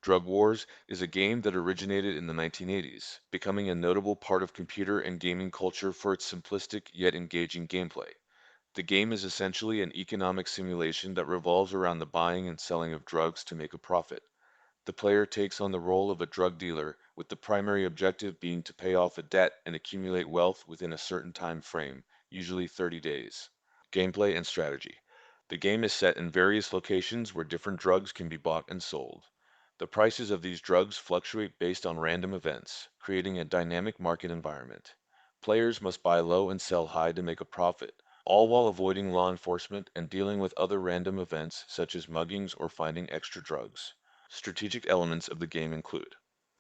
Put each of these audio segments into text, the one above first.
Drug Wars is a game that originated in the 1980s, becoming a notable part of computer and gaming culture for its simplistic yet engaging gameplay. The game is essentially an economic simulation that revolves around the buying and selling of drugs to make a profit. The player takes on the role of a drug dealer, with the primary objective being to pay off a debt and accumulate wealth within a certain time frame, usually 30 days. Gameplay and strategy. The game is set in various locations where different drugs can be bought and sold. The prices of these drugs fluctuate based on random events, creating a dynamic market environment. Players must buy low and sell high to make a profit, all while avoiding law enforcement and dealing with other random events such as muggings or finding extra drugs. Strategic elements of the game include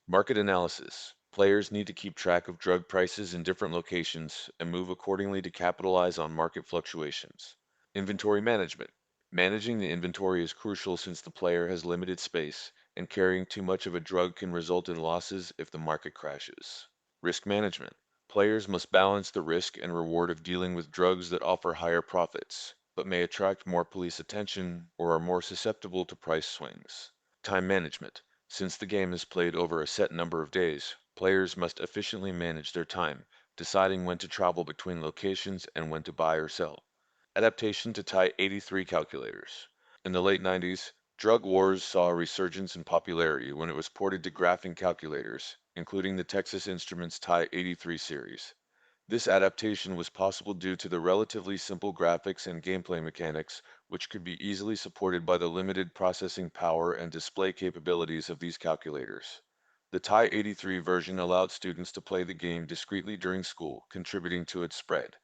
market analysis. Players need to keep track of drug prices in different locations and move accordingly to capitalize on market fluctuations. Inventory management. Managing the inventory is crucial since the player has limited space, and carrying too much of a drug can result in losses if the market crashes. Risk management. Players must balance the risk and reward of dealing with drugs that offer higher profits, but may attract more police attention or are more susceptible to price swings. Time management. Since the game is played over a set number of days, players must efficiently manage their time, deciding when to travel between locations and when to buy or sell. Adaptation to TI-83 calculators. In the late 90s, Drug Wars saw a resurgence in popularity when it was ported to graphing calculators, including the Texas Instruments TI-83 series. This adaptation was possible due to the relatively simple graphics and gameplay mechanics, which could be easily supported by the limited processing power and display capabilities of these calculators. The TI-83 version allowed students to play the game discreetly during school, contributing to its spread.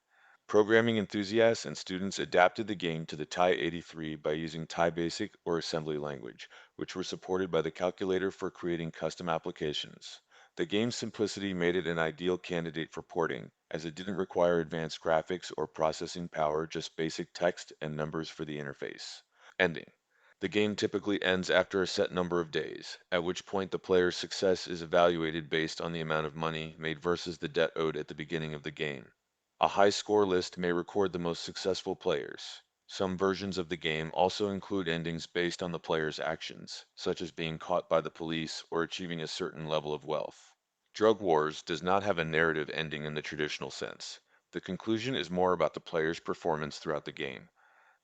Programming enthusiasts and students adapted the game to the TI-83 by using TI-Basic or assembly language, which were supported by the calculator for creating custom applications. The game's simplicity made it an ideal candidate for porting, as it didn't require advanced graphics or processing power, just basic text and numbers for the interface. Ending. The game typically ends after a set number of days, at which point the player's success is evaluated based on the amount of money made versus the debt owed at the beginning of the game. A high score list may record the most successful players. Some versions of the game also include endings based on the player's actions, such as being caught by the police or achieving a certain level of wealth. Drug Wars does not have a narrative ending in the traditional sense. The conclusion is more about the player's performance throughout the game.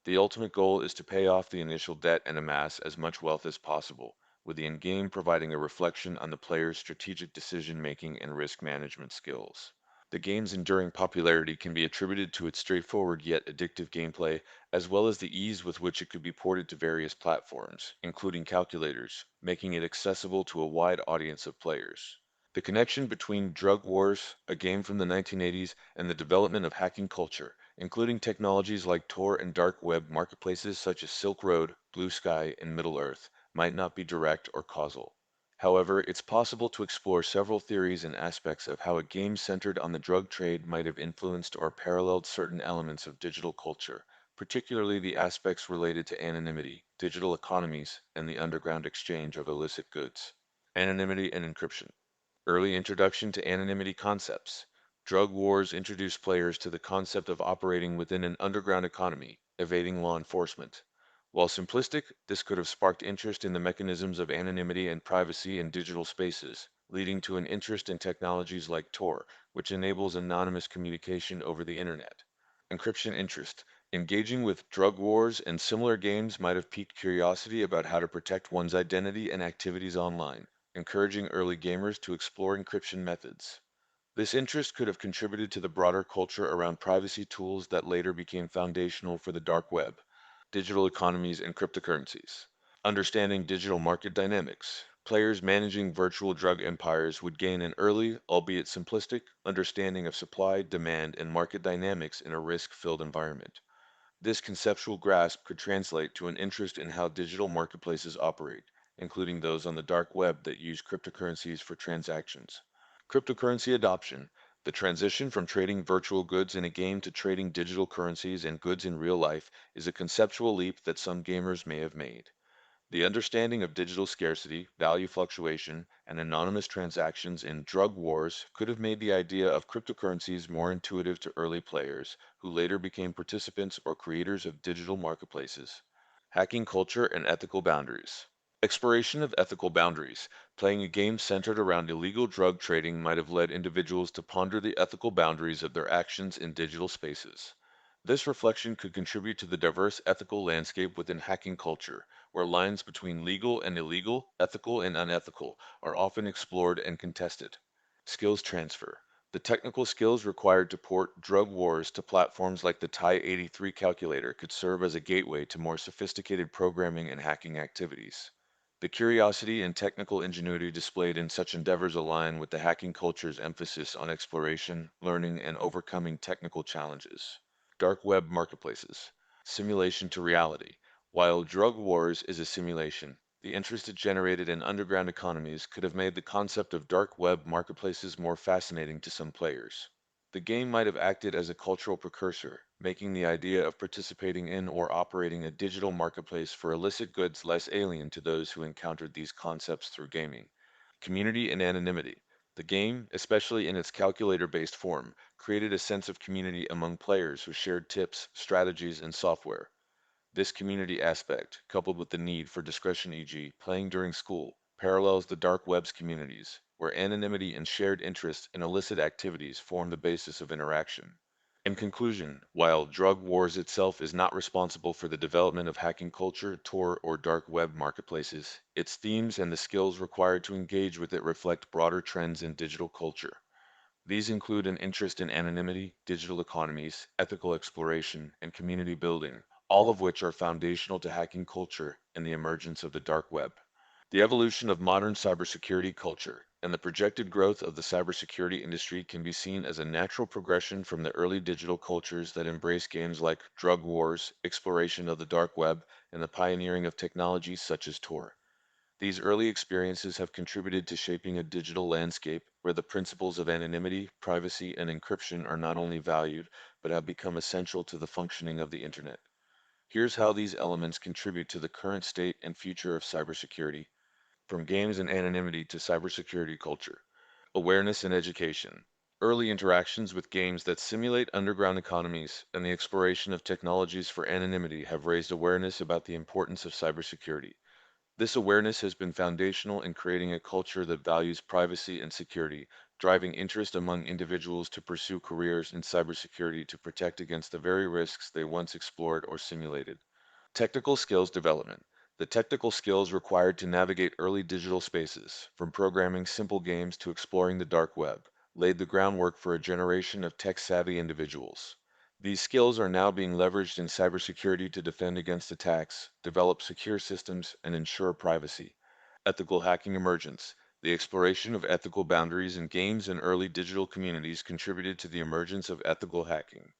The ultimate goal is to pay off the initial debt and amass as much wealth as possible, with the endgame providing a reflection on the player's strategic decision making and risk management skills. The game's enduring popularity can be attributed to its straightforward yet addictive gameplay, as well as the ease with which it could be ported to various platforms, including calculators, making it accessible to a wide audience of players. The connection between Drug Wars, a game from the 1980s, and the development of hacking culture, including technologies like Tor and dark web marketplaces such as Silk Road, Blue Sky, and Middle Earth, might not be direct or causal. However, it's possible to explore several theories and aspects of how a game centered on the drug trade might have influenced or paralleled certain elements of digital culture, particularly the aspects related to anonymity, digital economies, and the underground exchange of illicit goods. Anonymity and encryption. Early introduction to anonymity concepts. Drug wars introduced players to the concept of operating within an underground economy, evading law enforcement. While simplistic, this could have sparked interest in the mechanisms of anonymity and privacy in digital spaces, leading to an interest in technologies like Tor, which enables anonymous communication over the internet. Encryption interest. Engaging with drug wars and similar games might have piqued curiosity about how to protect one's identity and activities online, encouraging early gamers to explore encryption methods. This interest could have contributed to the broader culture around privacy tools that later became foundational for the dark web. Digital economies and cryptocurrencies. Understanding digital market dynamics. Players managing virtual drug empires would gain an early, albeit simplistic, understanding of supply, demand, and market dynamics in a risk filled environment. This conceptual grasp could translate to an interest in how digital marketplaces operate, including those on the dark web that use cryptocurrencies for transactions. Cryptocurrency adoption. The transition from trading virtual goods in a game to trading digital currencies and goods in real life is a conceptual leap that some gamers may have made. The understanding of digital scarcity, value fluctuation, and anonymous transactions in drug wars could have made the idea of cryptocurrencies more intuitive to early players, who later became participants or creators of digital marketplaces. Hacking culture and ethical boundaries. Exploration of ethical boundaries. Playing a game centered around illegal drug trading might have led individuals to ponder the ethical boundaries of their actions in digital spaces. This reflection could contribute to the diverse ethical landscape within hacking culture, where lines between legal and illegal, ethical and unethical, are often explored and contested. Skills transfer. The technical skills required to port drug wars to platforms like the TI 83 calculator could serve as a gateway to more sophisticated programming and hacking activities. The curiosity and technical ingenuity displayed in such endeavors align with the hacking culture's emphasis on exploration, learning, and overcoming technical challenges. Dark web marketplaces. Simulation to reality. While Drug Wars is a simulation, the interest it generated in underground economies could have made the concept of dark web marketplaces more fascinating to some players. The game might have acted as a cultural precursor, making the idea of participating in or operating a digital marketplace for illicit goods less alien to those who encountered these concepts through gaming. Community and anonymity. The game, especially in its calculator-based form, created a sense of community among players who shared tips, strategies, and software. This community aspect, coupled with the need for discretion, e.g., playing during school, parallels the dark web's communities, where anonymity and shared interests in illicit activities form the basis of interaction. In conclusion, while Drug Wars itself is not responsible for the development of hacking culture, Tor, or dark web marketplaces, its themes and the skills required to engage with it reflect broader trends in digital culture. These include an interest in anonymity, digital economies, ethical exploration, and community building, all of which are foundational to hacking culture and the emergence of the dark web. The evolution of modern cybersecurity culture and the projected growth of the cybersecurity industry can be seen as a natural progression from the early digital cultures that embrace games like drug wars, exploration of the dark web, and the pioneering of technologies such as Tor. These early experiences have contributed to shaping a digital landscape where the principles of anonymity, privacy, and encryption are not only valued, but have become essential to the functioning of the Internet. Here's how these elements contribute to the current state and future of cybersecurity, from games and anonymity to cybersecurity culture. Awareness and education. Early interactions with games that simulate underground economies and the exploration of technologies for anonymity have raised awareness about the importance of cybersecurity. This awareness has been foundational in creating a culture that values privacy and security, driving interest among individuals to pursue careers in cybersecurity to protect against the very risks they once explored or simulated. Technical skills development. The technical skills required to navigate early digital spaces, from programming simple games to exploring the dark web, laid the groundwork for a generation of tech-savvy individuals. These skills are now being leveraged in cybersecurity to defend against attacks, develop secure systems, and ensure privacy. Ethical hacking emergence. The exploration of ethical boundaries in games and early digital communities contributed to the emergence of ethical hacking.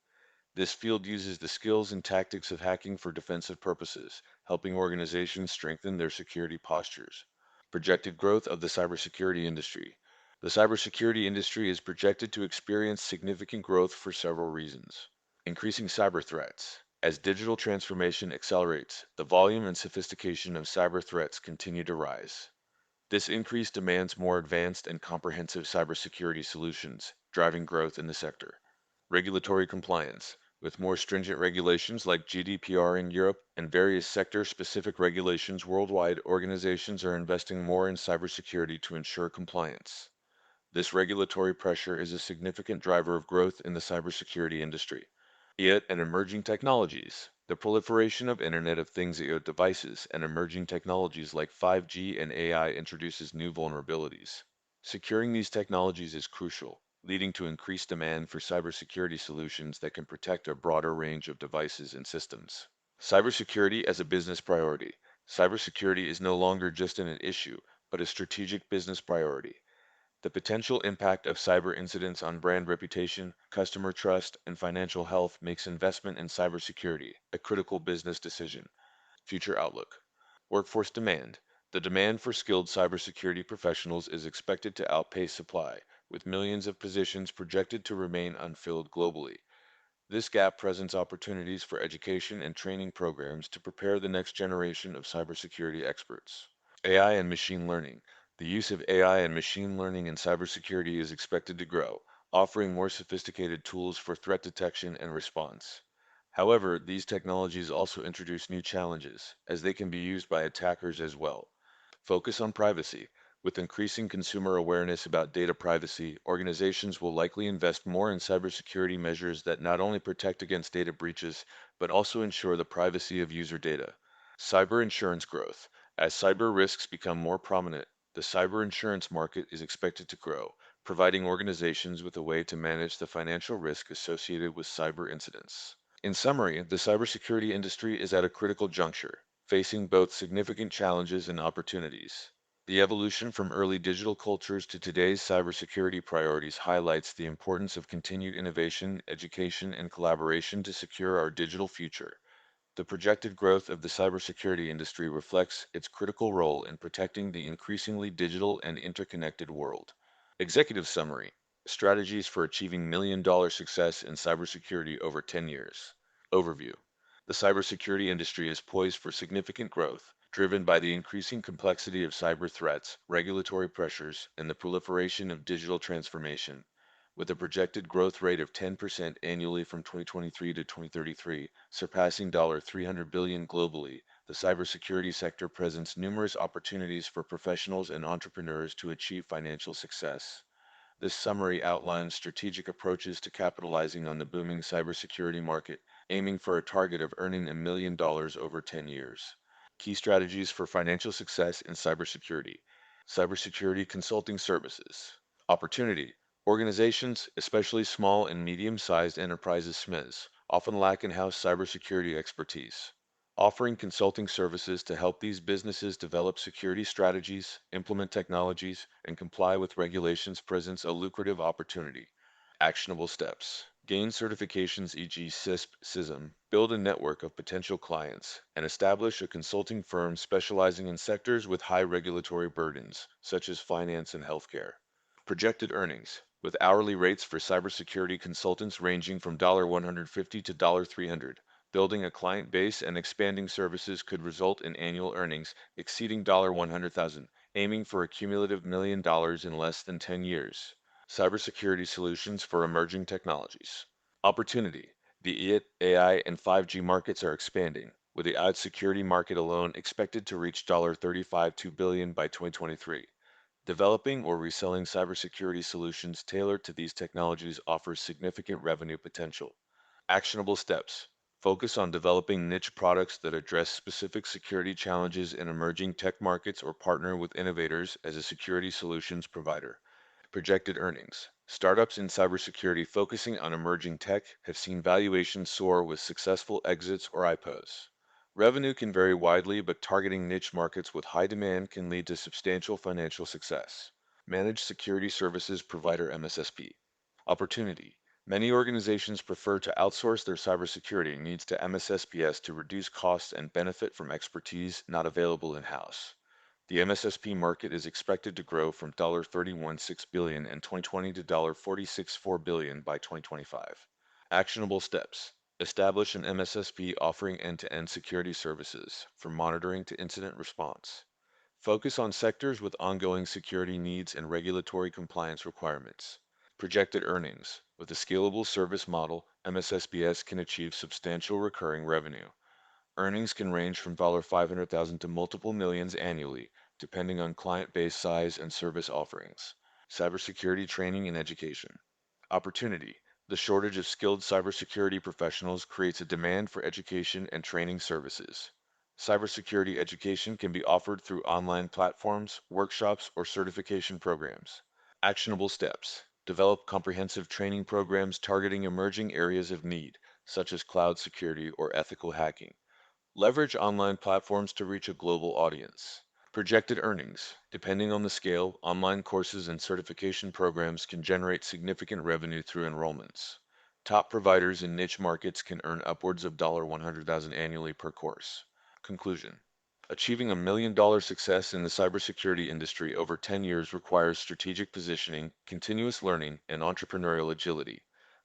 This field uses the skills and tactics of hacking for defensive purposes, helping organizations strengthen their security postures. Projected growth of the cybersecurity industry. The cybersecurity industry is projected to experience significant growth for several reasons. Increasing cyber threats. As digital transformation accelerates, the volume and sophistication of cyber threats continue to rise. This increase demands more advanced and comprehensive cybersecurity solutions, driving growth in the sector. Regulatory compliance. With more stringent regulations like GDPR in Europe and various sector-specific regulations worldwide, organizations are investing more in cybersecurity to ensure compliance. This regulatory pressure is a significant driver of growth in the cybersecurity industry. Yet, and emerging technologies. The proliferation of Internet of Things IoT devices and emerging technologies like 5G and AI introduces new vulnerabilities. Securing these technologies is crucial, leading to increased demand for cybersecurity solutions that can protect a broader range of devices and systems. Cybersecurity as a business priority. Cybersecurity is no longer just an issue, but a strategic business priority. The potential impact of cyber incidents on brand reputation, customer trust, and financial health makes investment in cybersecurity a critical business decision. Future outlook. Workforce demand. The demand for skilled cybersecurity professionals is expected to outpace supply, with millions of positions projected to remain unfilled globally. This gap presents opportunities for education and training programs to prepare the next generation of cybersecurity experts. AI and machine learning. The use of AI and machine learning in cybersecurity is expected to grow, offering more sophisticated tools for threat detection and response. However, these technologies also introduce new challenges, as they can be used by attackers as well. Focus on privacy. With increasing consumer awareness about data privacy, organizations will likely invest more in cybersecurity measures that not only protect against data breaches, but also ensure the privacy of user data. Cyber insurance growth. As cyber risks become more prominent, the cyber insurance market is expected to grow, providing organizations with a way to manage the financial risk associated with cyber incidents. In summary, the cybersecurity industry is at a critical juncture, facing both significant challenges and opportunities. The evolution from early digital cultures to today's cybersecurity priorities highlights the importance of continued innovation, education, and collaboration to secure our digital future. The projected growth of the cybersecurity industry reflects its critical role in protecting the increasingly digital and interconnected world. Executive summary: strategies for achieving million-dollar success in cybersecurity over 10 years. Overview: the cybersecurity industry is poised for significant growth, driven by the increasing complexity of cyber threats, regulatory pressures, and the proliferation of digital transformation. With a projected growth rate of 10% annually from 2023 to 2033, surpassing $300 billion globally, the cybersecurity sector presents numerous opportunities for professionals and entrepreneurs to achieve financial success. This summary outlines strategic approaches to capitalizing on the booming cybersecurity market, aiming for a target of earning $1 million over 10 years. Key strategies for financial success in cybersecurity. Cybersecurity consulting services. Opportunity. Organizations, especially small and medium-sized enterprises (SMEs), often lack in-house cybersecurity expertise. Offering consulting services to help these businesses develop security strategies, implement technologies, and comply with regulations presents a lucrative opportunity. Actionable steps. Gain certifications e.g. CISP, CISM, build a network of potential clients, and establish a consulting firm specializing in sectors with high regulatory burdens, such as finance and healthcare. Projected earnings, with hourly rates for cybersecurity consultants ranging from $150 to $300. Building a client base and expanding services could result in annual earnings exceeding $100,000, aiming for a cumulative $1 million in less than 10 years. Cybersecurity solutions for emerging technologies. Opportunity. The AI and 5G markets are expanding, with the ad security market alone expected to reach $35.2 billion by 2023. Developing or reselling cybersecurity solutions tailored to these technologies offers significant revenue potential. Actionable steps. Focus on developing niche products that address specific security challenges in emerging tech markets or partner with innovators as a security solutions provider. Projected earnings. Startups in cybersecurity focusing on emerging tech have seen valuations soar with successful exits or IPOs. Revenue can vary widely, but targeting niche markets with high demand can lead to substantial financial success. Managed Security Services Provider MSSP. Opportunity. Many organizations prefer to outsource their cybersecurity needs to MSSPs to reduce costs and benefit from expertise not available in-house. The MSSP market is expected to grow from $31.6 billion in 2020 to $46.4 billion by 2025. Actionable steps. Establish an MSSP offering end-to-end security services, from monitoring to incident response. Focus on sectors with ongoing security needs and regulatory compliance requirements. Projected earnings. With a scalable service model, MSSPs can achieve substantial recurring revenue. Earnings can range from $500,000 to multiple millions annually, depending on client base size and service offerings. Cybersecurity training and education. Opportunity. The shortage of skilled cybersecurity professionals creates a demand for education and training services. Cybersecurity education can be offered through online platforms, workshops, or certification programs. Actionable steps. Develop comprehensive training programs targeting emerging areas of need, such as cloud security or ethical hacking. Leverage online platforms to reach a global audience. Projected earnings. Depending on the scale, online courses and certification programs can generate significant revenue through enrollments. Top providers in niche markets can earn upwards of $100,000 annually per course. Conclusion. Achieving $1 million success in the cybersecurity industry over 10 years requires strategic positioning, continuous learning, and entrepreneurial agility.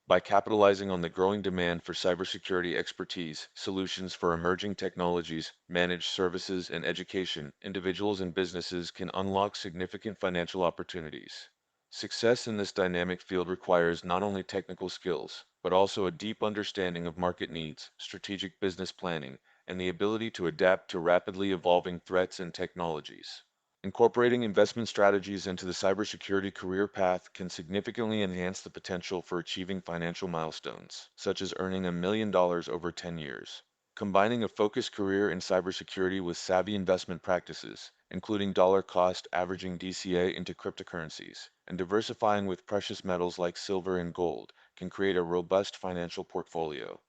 By capitalizing on the growing demand for cybersecurity expertise, solutions for emerging technologies, managed services, and education, individuals and businesses can unlock significant financial opportunities. Success in this dynamic field requires not only technical skills, but also a deep understanding of market needs, strategic business planning, and the ability to adapt to rapidly evolving threats and technologies. Incorporating investment strategies into the cybersecurity career path can significantly enhance the potential for achieving financial milestones, such as earning $1 million over 10 years. Combining a focused career in cybersecurity with savvy investment practices, including dollar cost averaging DCA into cryptocurrencies, and diversifying with precious metals like silver and gold, can create a robust financial portfolio.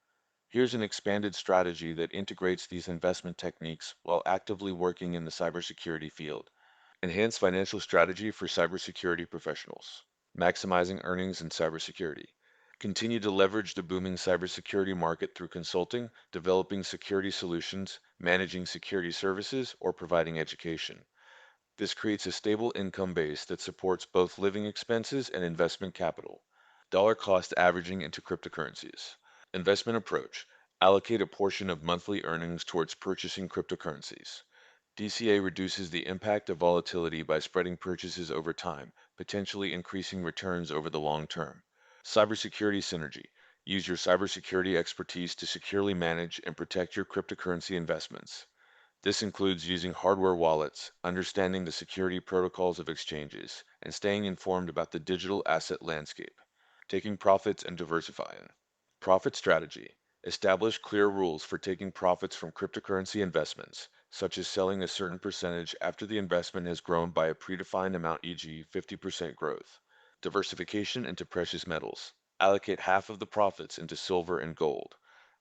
Here's an expanded strategy that integrates these investment techniques while actively working in the cybersecurity field. Enhance financial strategy for cybersecurity professionals. Maximizing earnings in cybersecurity. Continue to leverage the booming cybersecurity market through consulting, developing security solutions, managing security services, or providing education. This creates a stable income base that supports both living expenses and investment capital. Dollar cost averaging into cryptocurrencies. Investment approach. Allocate a portion of monthly earnings towards purchasing cryptocurrencies. DCA reduces the impact of volatility by spreading purchases over time, potentially increasing returns over the long term. Cybersecurity synergy. Use your cybersecurity expertise to securely manage and protect your cryptocurrency investments. This includes using hardware wallets, understanding the security protocols of exchanges, and staying informed about the digital asset landscape. Taking profits and diversifying. Profit strategy. Establish clear rules for taking profits from cryptocurrency investments, such as selling a certain percentage after the investment has grown by a predefined amount, e.g., 50% growth. Diversification into precious metals. Allocate half of the profits into silver and gold.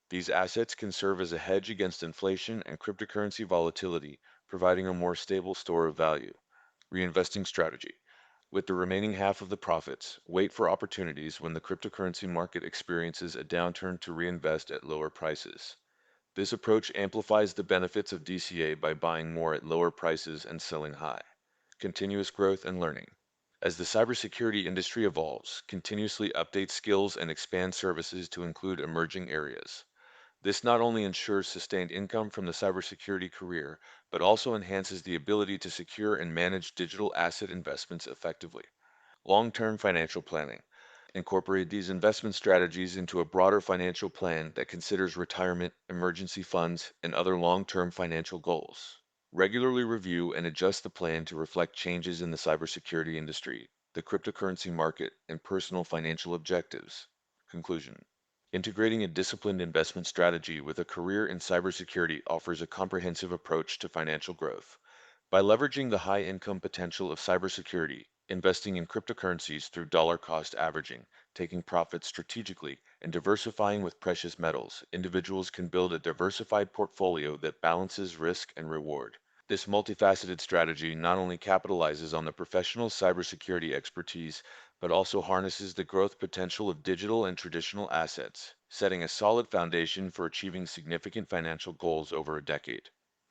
These assets can serve as a hedge against inflation and cryptocurrency volatility, providing a more stable store of value. Reinvesting strategy. With the remaining half of the profits, wait for opportunities when the cryptocurrency market experiences a downturn to reinvest at lower prices. This approach amplifies the benefits of DCA by buying more at lower prices and selling high. Continuous growth and learning. As the cybersecurity industry evolves, continuously update skills and expand services to include emerging areas. This not only ensures sustained income from the cybersecurity career, but also enhances the ability to secure and manage digital asset investments effectively. Long-term financial planning. Incorporate these investment strategies into a broader financial plan that considers retirement, emergency funds, and other long-term financial goals. Regularly review and adjust the plan to reflect changes in the cybersecurity industry, the cryptocurrency market, and personal financial objectives. Conclusion. Integrating a disciplined investment strategy with a career in cybersecurity offers a comprehensive approach to financial growth. By leveraging the high income potential of cybersecurity, investing in cryptocurrencies through dollar cost averaging, taking profits strategically, and diversifying with precious metals, individuals can build a diversified portfolio that balances risk and reward. This multifaceted strategy not only capitalizes on the professional cybersecurity expertise, but also harnesses the growth potential of digital and traditional assets, setting a solid foundation for achieving significant financial goals over a decade.